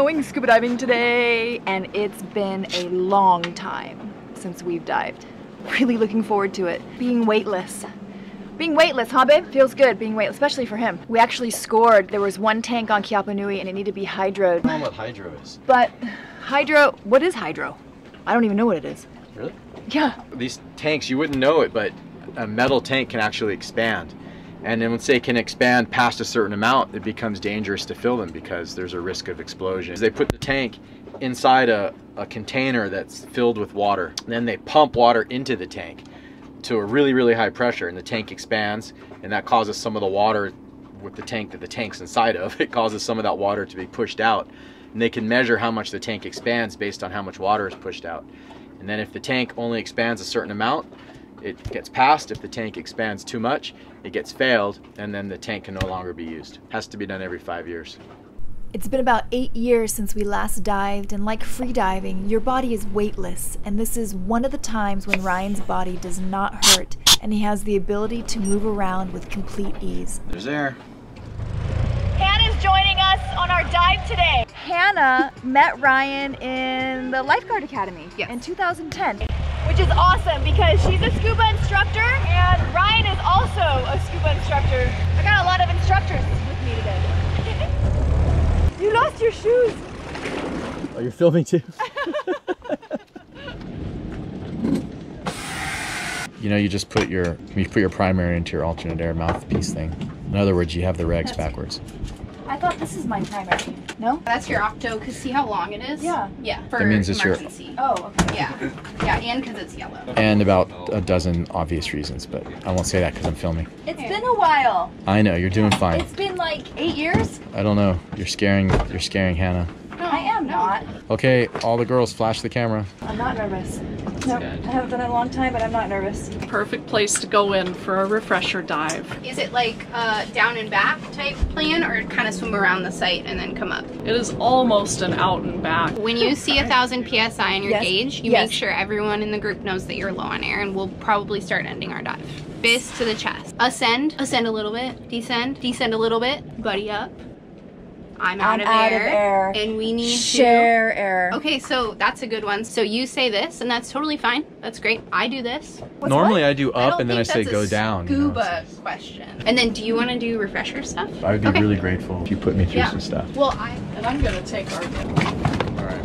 going scuba diving today, and it's been a long time since we've dived. Really looking forward to it. Being weightless. Being weightless, huh babe? Feels good being weightless, especially for him. We actually scored. There was one tank on Kiapa Nui and it needed to be hydroed. I don't know what hydro is. But hydro, what is hydro? I don't even know what it is. Really? Yeah. These tanks, you wouldn't know it, but a metal tank can actually expand. And then once they can expand past a certain amount, it becomes dangerous to fill them because there's a risk of explosion. They put the tank inside a container that's filled with water. And then they pump water into the tank to a really, really high pressure, and the tank expands, and that causes some of the water with the tank that the tank's inside of, it causes some of that water to be pushed out. And they can measure how much the tank expands based on how much water is pushed out. And then if the tank only expands a certain amount, it gets passed. If the tank expands too much, it gets failed, and then the tank can no longer be used. It has to be done every 5 years. It's been about 8 years since we last dived, and like free diving, your body is weightless, and this is one of the times when Ryan's body does not hurt, and he has the ability to move around with complete ease. There's air. Hannah's joining us on our dive today. Hannah met Ryan in the Lifeguard Academy in 2010, which is awesome because she's a scuba instructor and Ryan is also a scuba instructor. I got a lot of instructors with me today. You lost your shoes. Oh, you're filming too? You know, you just put your primary into your alternate air mouthpiece thing. In other words, you have the regs backwards. I thought this is my primary. No? That's your octo, because see how long it is? Yeah. Yeah, for That means it's emergency. Oh, okay. Yeah. Yeah, and because it's yellow. And about a dozen obvious reasons, but I won't say that because I'm filming. It's been a while. I know, you're doing fine. It's been like 8 years. I don't know. You're scaring Hannah. No, I am not. Okay, all the girls, flash the camera. I'm not nervous. No, I haven't done it in a long time, but I'm not nervous. Perfect place to go in for a refresher dive. Is it like down and back type plan, or kind of swim around the site and then come up? It is almost an out and back. When you see 1,000 PSI on your gauge, you make sure everyone in the group knows that you're low on air, and we'll probably start ending our dive. Fist to the chest. Ascend a little bit. Descend a little bit. Buddy up. I'm out of air, and we need share air. Okay, so that's a good one. So you say this, and that's totally fine. That's great. I do this. Normally I do up, and then I say go down. Scuba question. And then, do you want to do refresher stuff? I would be really grateful if you put me through some stuff. Well, And I'm gonna take our All right.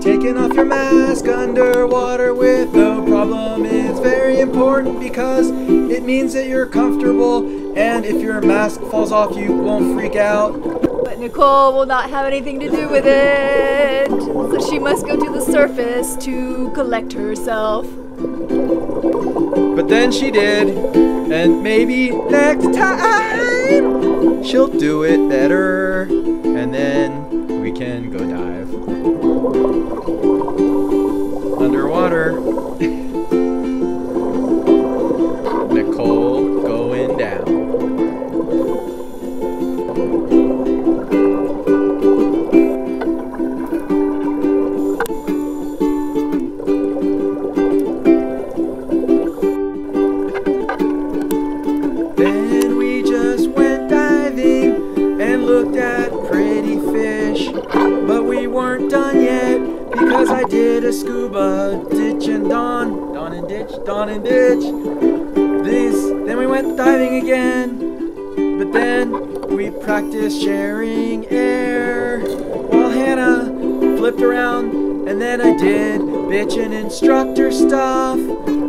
Taking off your mask underwater with no problem is very important because it means that you're comfortable, and if your mask falls off you won't freak out. But Nicole will not have anything to do with it, so she must go to the surface to collect herself. But then she did, and maybe next time she'll do it better, and then we can go dive. Underwater. Nicole going down. Then we just went diving and looked at pretty fish, but we weren't done yet because I did a scuba ditch and dawn and ditch. Then we went diving again, but then we practiced sharing air while Hannah flipped around, and then I did bitchin' instructor stuff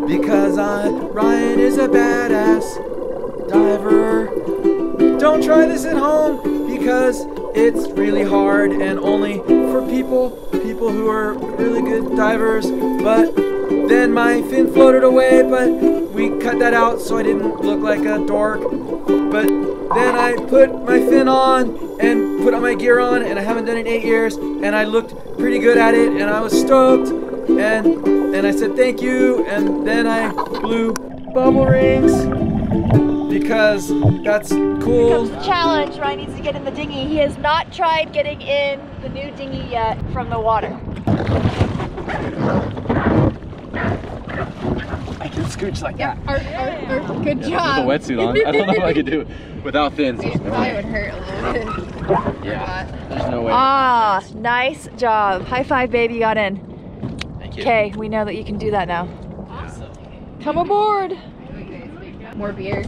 because Ryan is a badass diver. Don't try this at home because it's really hard and only for people who are really good divers. But then my fin floated away, but we cut that out so I didn't look like a dork. But then I put my fin on and put my gear on, and I haven't done it in 8 years, and I looked pretty good at it, and I was stoked, and I said thank you, and then I blew bubble rings because that's cool. Here comes the challenge. Ryan needs to get in the dinghy. He has not tried getting in the new dinghy yet from the water. I Scooch like that. Good job. With a wetsuit on. I don't know if I could do it without fins. It probably would hurt a little bit. Yeah, there's no way. Ah, nice job. High five, baby, you got in. Thank you. Okay, we know that you can do that now. Awesome. Come aboard. More beers.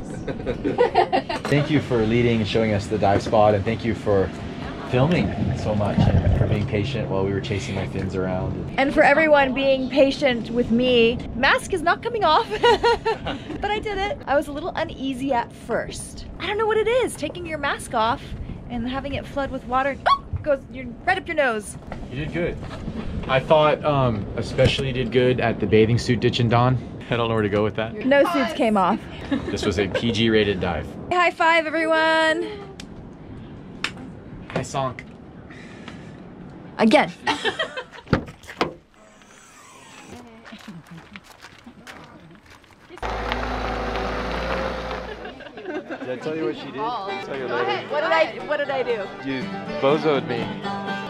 Thank you for leading and showing us the dive spot, and thank you for filming so much and for being patient while we were chasing my fins around. And for everyone being patient with me. Mask is not coming off, but I did it. I was a little uneasy at first. I don't know what it is, taking your mask off and having it flood with water goes right up your nose. You did good. I thought especially you did good at the bathing suit ditch and Dawn. I don't know where to go with that. No suits came off. This was a PG rated dive. High five, everyone. I sunk. Again. Did I tell you what she did? I'll tell you later. What did I do? You bozoed me.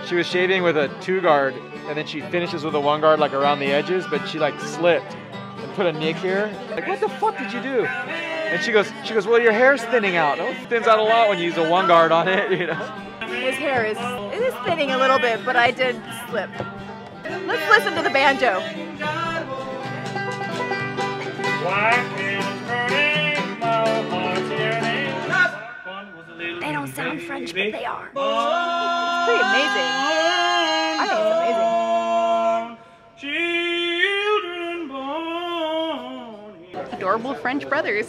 She was shaving with a 2-guard, and then she finishes with a 1-guard like around the edges, but she like slipped and put a nick here. Like, what the fuck did you do? And she goes, well, your hair's thinning out. Oh, it thins out a lot when you use a 1-guard on it, you know. His hair is thinning a little bit, but I did slip. Let's listen to the banjo. They don't sound French, but they are. It's pretty amazing. I think it's amazing. Adorable French brothers.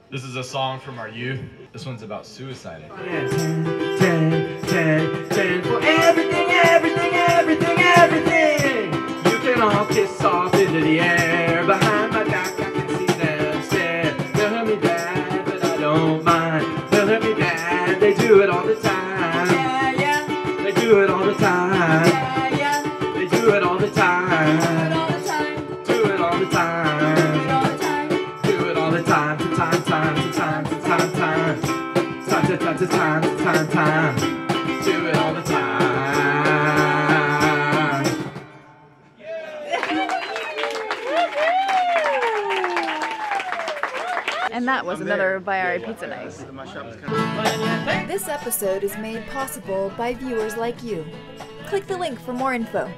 This is a song from our youth. This one's about suicide. 10 for everything, everything, everything, everything. You can all kiss off into the air. Behind my back, I can see them stare. They'll hurt me bad, but I don't mind. They'll hurt me bad, they do it all the time. Yeah, yeah. They do it all the time. Yeah, yeah. They do it all the time. Do it all the time. Do it all the time. Time. Do it all the time. And that was another Bayari Pizza Night. This episode is made possible by viewers like you. Click the link for more info.